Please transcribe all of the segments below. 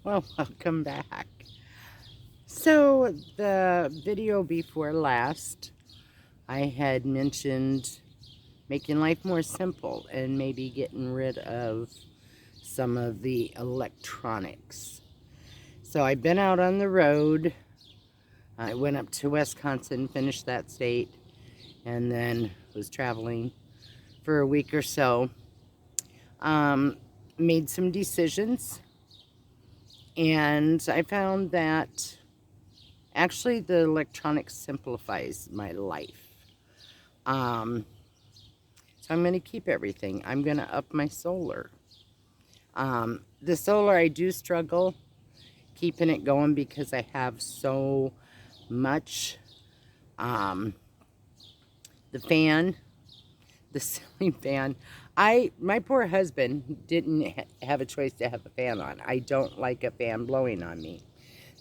Well, welcome back. So, the video before last, I had mentioned making life more simple and maybe getting rid of some of the electronics. So, I've been out on the road. I went up to Wisconsin, finished that state, and then was traveling for a week or so. Made some decisions, and I found that actually the electronics simplifies my life. Um, so I'm going to keep everything. I'm going to up my solar. The solar, I do struggle keeping it going because I have so much. Um, the fan, the ceiling fan. My poor husband didn't have a choice to have a fan on. I don't like a fan blowing on me.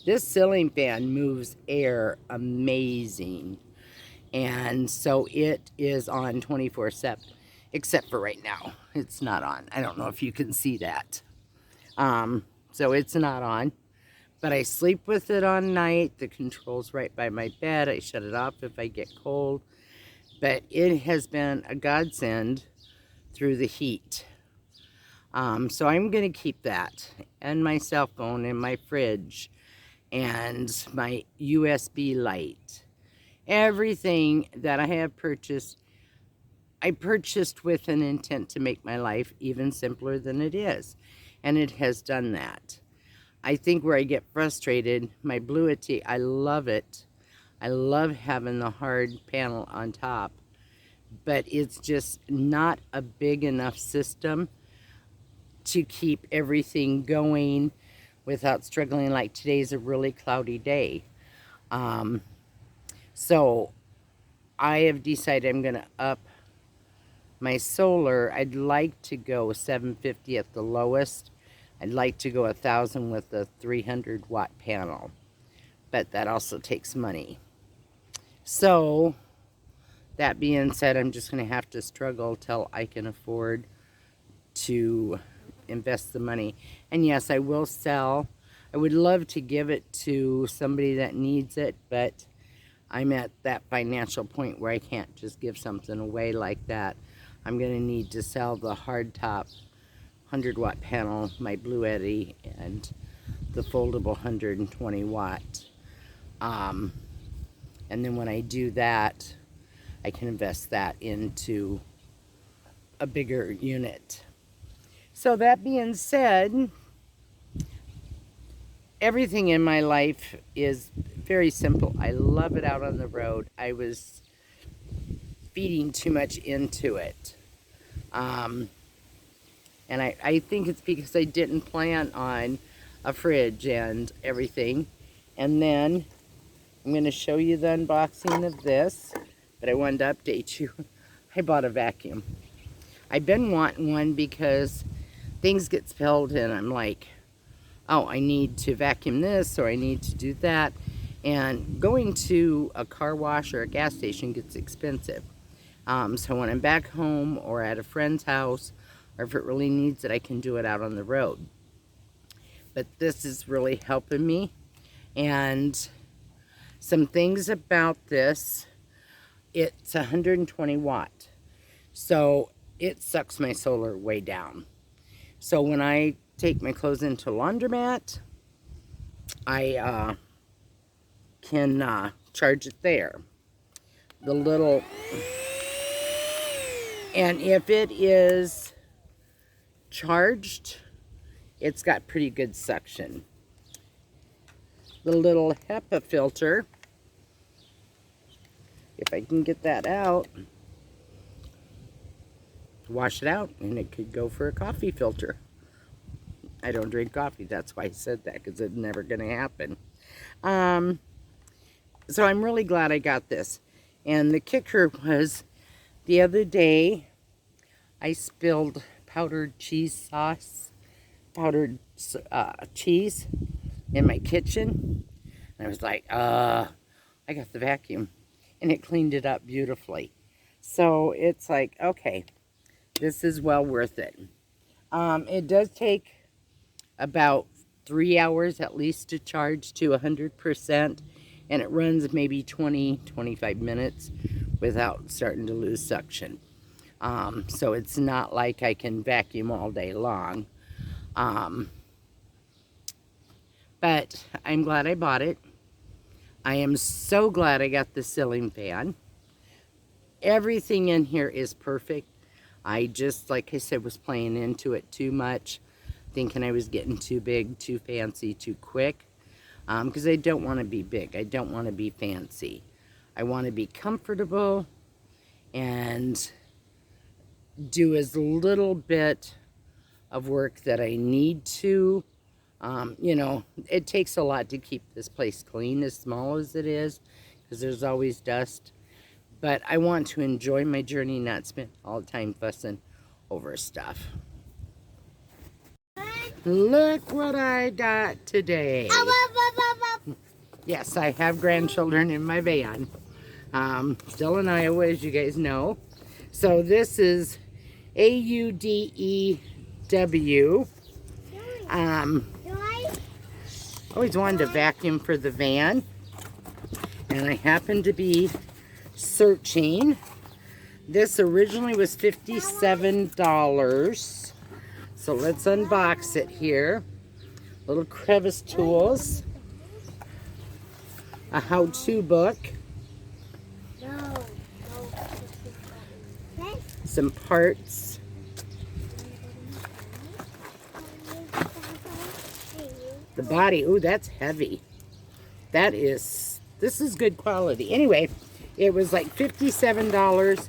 This ceiling fan moves air amazing. And so it is on 24/7, except for right now. It's not on. I don't know if you can see that. So it's not on. But I sleep with it on night. The control's right by my bed. I shut it off if I get cold. But it has been a godsend through the heat. So I'm going to keep that. And my cell phone and my fridge and my USB light. Everything that I have purchased, I purchased with an intent to make my life even simpler than it is. And it has done that. I think where I get frustrated, my Bluity, I love it. I love having the hard panel on top. But it's just not a big enough system to keep everything going without struggling. Like today's a really cloudy day. So I have decided I'm going to up my solar. I'd like to go 750 at the lowest. I'd like to go 1,000 with a 300 watt panel, but that also takes money. So that being said, I'm just going to have to struggle till I can afford to invest the money. And yes, I will sell. I would love to give it to somebody that needs it, but I'm at that financial point where I can't just give something away like that. I'm going to need to sell the hardtop 100 watt panel, my Bluity, and the foldable 120 watt. And then when I do that, I can invest that into a bigger unit. So that being said, everything in my life is very simple. I love it out on the road. I was feeding too much into it. And I think it's because I didn't plan on a fridge and everything. And then I'm going to show you the unboxing of this, but I wanted to update you. I bought a vacuum. I've been wanting one because things get spilled and I'm like, oh, I need to vacuum this or I need to do that. And going to a car wash or a gas station gets expensive. So when I'm back home or at a friend's house, or if it really needs it, I can do it out on the road. But this is really helping me. And some things about this, it's 120 watt. So it sucks my solar way down. So when I take my clothes into laundromat, I can charge it there. The little, and if it is charged, it's got pretty good suction. The little HEPA filter, if I can get that out, wash it out, and it could go for a coffee filter. I don't drink coffee, that's why I said that, because it's never going to happen. So I'm really glad I got this. And the kicker was, the other day, I spilled powdered cheese sauce, powdered cheese in my kitchen. And I was like, I got the vacuum. And it cleaned it up beautifully. So it's like, okay, this is well worth it. It does take about 3 hours at least to charge to 100%, and it runs maybe 20-25 minutes without starting to lose suction. So it's not like I can vacuum all day long. But I'm glad I bought it. I am so glad I got the ceiling fan. Everything in here is perfect. I just, like I said, was playing into it too much, thinking I was getting too big, too fancy, too quick. Because I don't want to be big. I don't want to be fancy. I want to be comfortable and do as little bit of work that I need to. You know, it takes a lot to keep this place clean, as small as it is, because there's always dust. But I want to enjoy my journey, not spend all the time fussing over stuff. Look what I got today. Yes, I have grandchildren in my van. Still in Iowa, as you guys know. So this is AUDEW. Always wanted to vacuum for the van. And I happened to be searching. This originally was $57. So let's unbox it here. Little crevice tools. A how-to book. Some parts. The body. Ooh, that's heavy. This is good quality. Anyway, it was like $57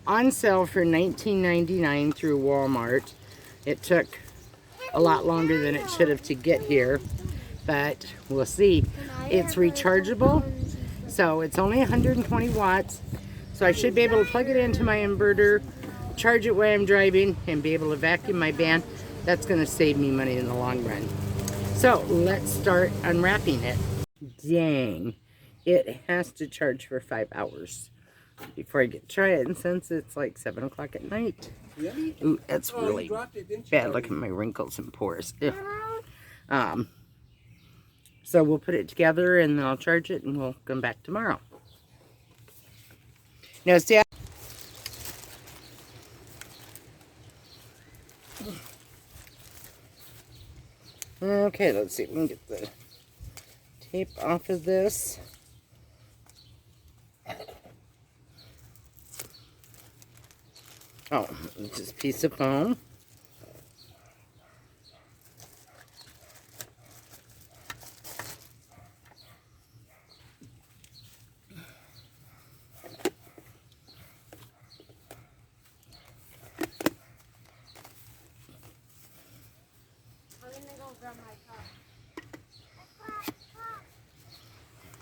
on sale for $19.99 through Walmart. It took a lot longer than it should have to get here, but we'll see. It's rechargeable, so it's only 120 watts, so I should be able to plug it into my inverter, charge it while I'm driving, and be able to vacuum my van. That's going to save me money in the long run. So let's start unwrapping it. Dang, it has to charge for 5 hours before I get to try it, and since it's like 7 o'clock at night. Ooh, that's really bad. Look at my wrinkles and pores. So we'll put it together and then I'll charge it and we'll come back tomorrow. Now, see, okay, let's see if we can get the tape off of this. Oh, it's just a piece of foam. I'm gonna go grab my cup.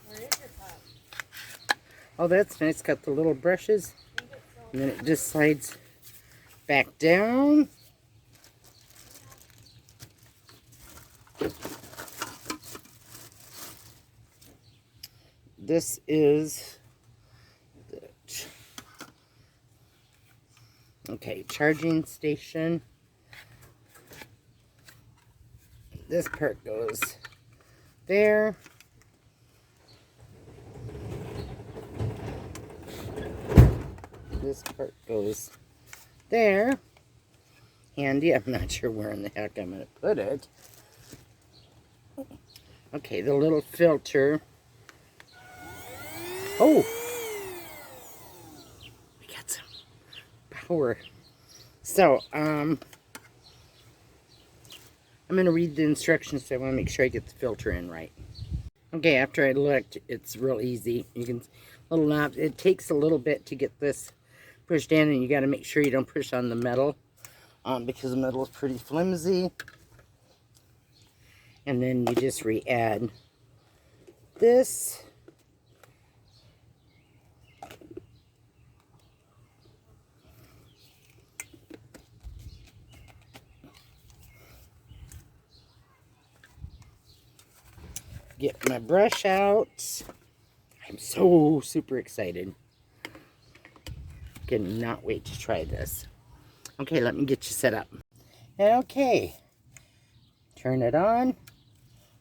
Where is your cup? Oh, that's nice. Got the little brushes. And then it just slides back down. This is the charging station. This part goes there. This part goes there. Handy. I'm not sure where in the heck I'm going to put it. Okay, the little filter. Oh! We got some power. So, I'm going to read the instructions, so I want to make sure I get the filter in right. Okay, after I looked, it's real easy. You can, little knobs. It takes a little bit to get this pushed in, and you got to make sure you don't push on the metal, because the metal is pretty flimsy. And then you just re-add this. Get my brush out. I'm so super excited. Cannot wait to try this. Okay, let me get you set up. Okay, turn it on.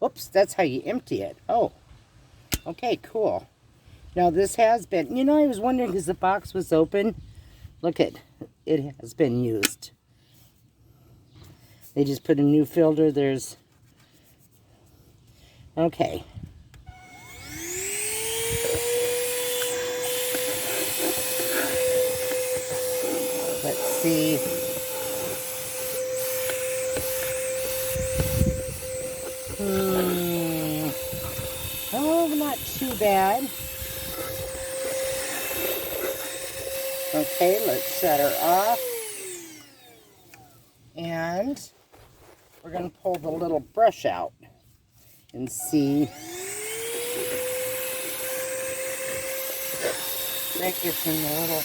Oops, that's how you empty it. Oh, okay, cool. Now this has been, I was wondering because the box was open. Look at, it has been used. They just put a new filter. There's, okay. Let's see. Oh, not too bad. Okay, let's shut her off. And we're going to pull the little brush out and see. That gets in the little.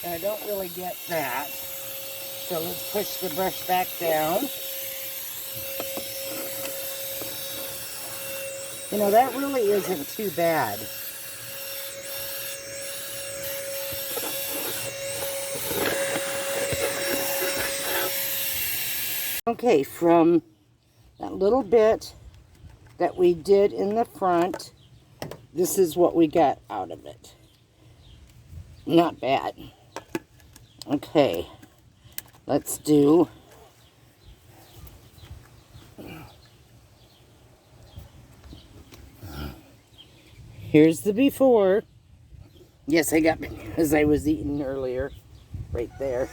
I don't really get that. So let's push the brush back down. That really isn't too bad. Okay, from that little bit that we did in the front, this is what we got out of it. Not bad. Okay, let's do. Here's the before. Yes, I got because I was eating earlier. Right there.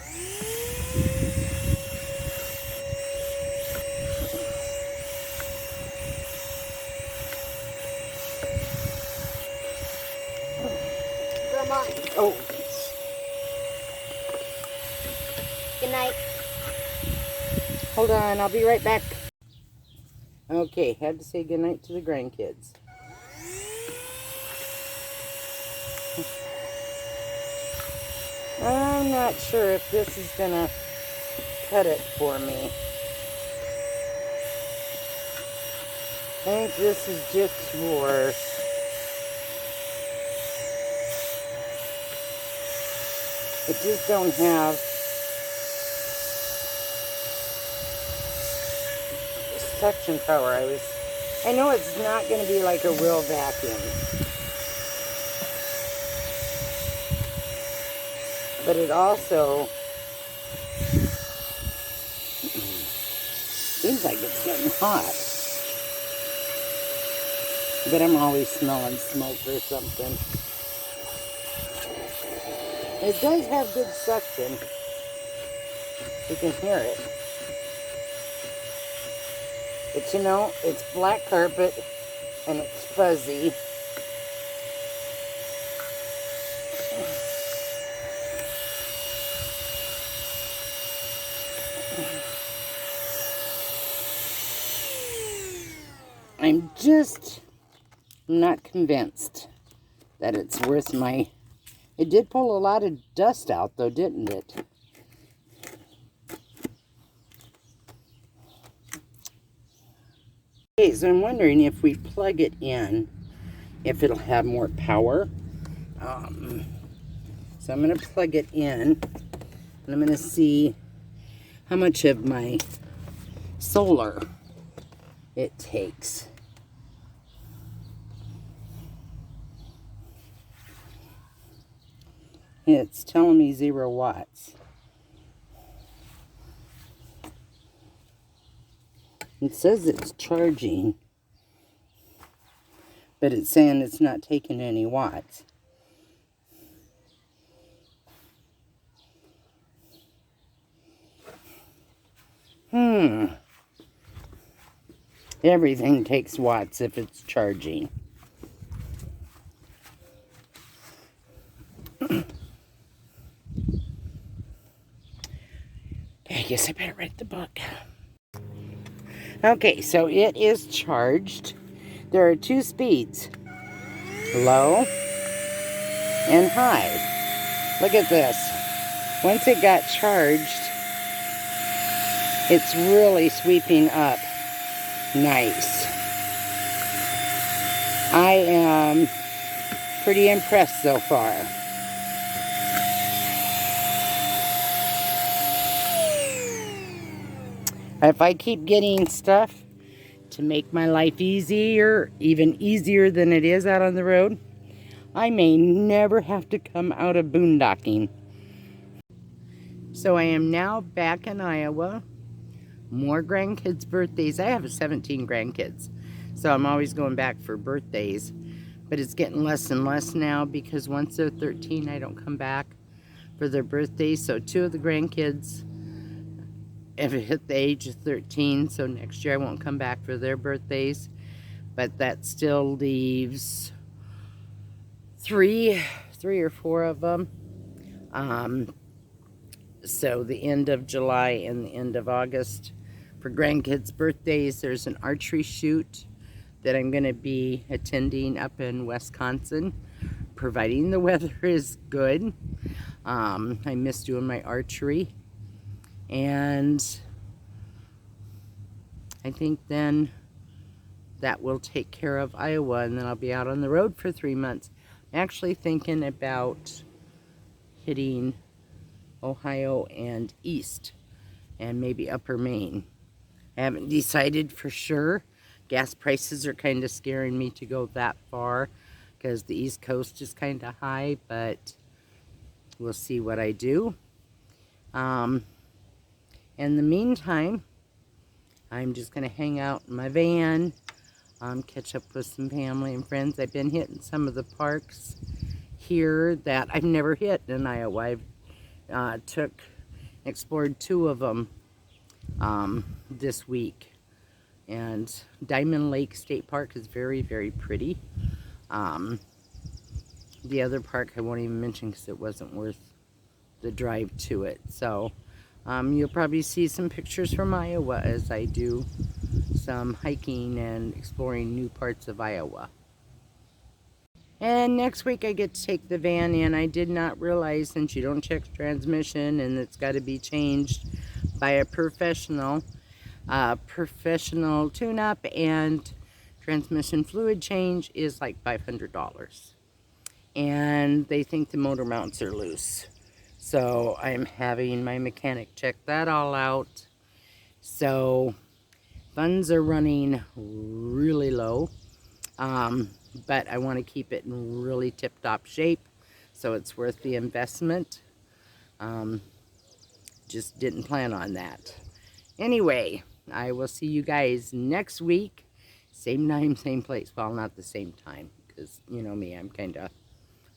Grandma, Oh, good night. hold on. I'll be right back. Okay, had to say goodnight to the grandkids. I'm not sure if this is gonna cut it for me. I think this is just worse. It just don't have the suction power. I know it's not going to be like a real vacuum, but it also seems like it's getting hot. But I'm always smelling smoke or something. It does have good suction. You can hear it. But it's black carpet and it's fuzzy. I'm just not convinced that it's worth my... It did pull a lot of dust out though, didn't it? Okay, so I'm wondering if we plug it in, if it'll have more power. So I'm going to plug it in, and I'm going to see how much of my solar it takes. It's telling me 0 watts. It says it's charging, but it's saying it's not taking any watts. Everything takes watts if it's charging. I guess I better write the book. Okay, so it is charged. There are 2 speeds, low and high. Look at this. Once it got charged, it's really sweeping up nice. I am pretty impressed so far. If I keep getting stuff to make my life easier, even easier than it is out on the road, I may never have to come out of boondocking. So I am now back in Iowa. More grandkids' birthdays. I have 17 grandkids, so I'm always going back for birthdays. But it's getting less and less now because once they're 13, I don't come back for their birthdays. So 2 of the grandkids have hit the age of 13, so next year I won't come back for their birthdays. But that still leaves three or four of them. So the end of July and the end of August for grandkids' birthdays. There's an archery shoot that I'm going to be attending up in Wisconsin, providing the weather is good. I miss doing my archery, and I think then that will take care of Iowa, and then I'll be out on the road for 3 months. I'm actually thinking about hitting Ohio and east, and maybe upper Maine. I haven't decided for sure. Gas prices are kind of scaring me to go that far because the East Coast is kind of high, but we'll see what I do. In the meantime, I'm just going to hang out in my van, catch up with some family and friends. I've been hitting some of the parks here that I've never hit in Iowa. I've explored 2 of them this week. And Diamond Lake State Park is very, very pretty. The other park I won't even mention because it wasn't worth the drive to it. So you'll probably see some pictures from Iowa as I do some hiking and exploring new parts of Iowa. And next week I get to take the van in. I did not realize, since you don't check transmission and it's got to be changed by a professional tune-up and transmission fluid change is like $500, and they think the motor mounts are loose, so I'm having my mechanic check that all out. So funds are running really low, but I want to keep it in really tip-top shape, so it's worth the investment. Just didn't plan on that. Anyway, I will see you guys next week. Same time, same place. Well, not the same time, because you know me, I'm kind of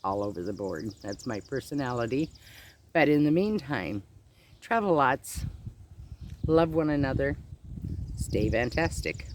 all over the board. That's my personality. But in the meantime, travel lots, love one another, stay fantastic.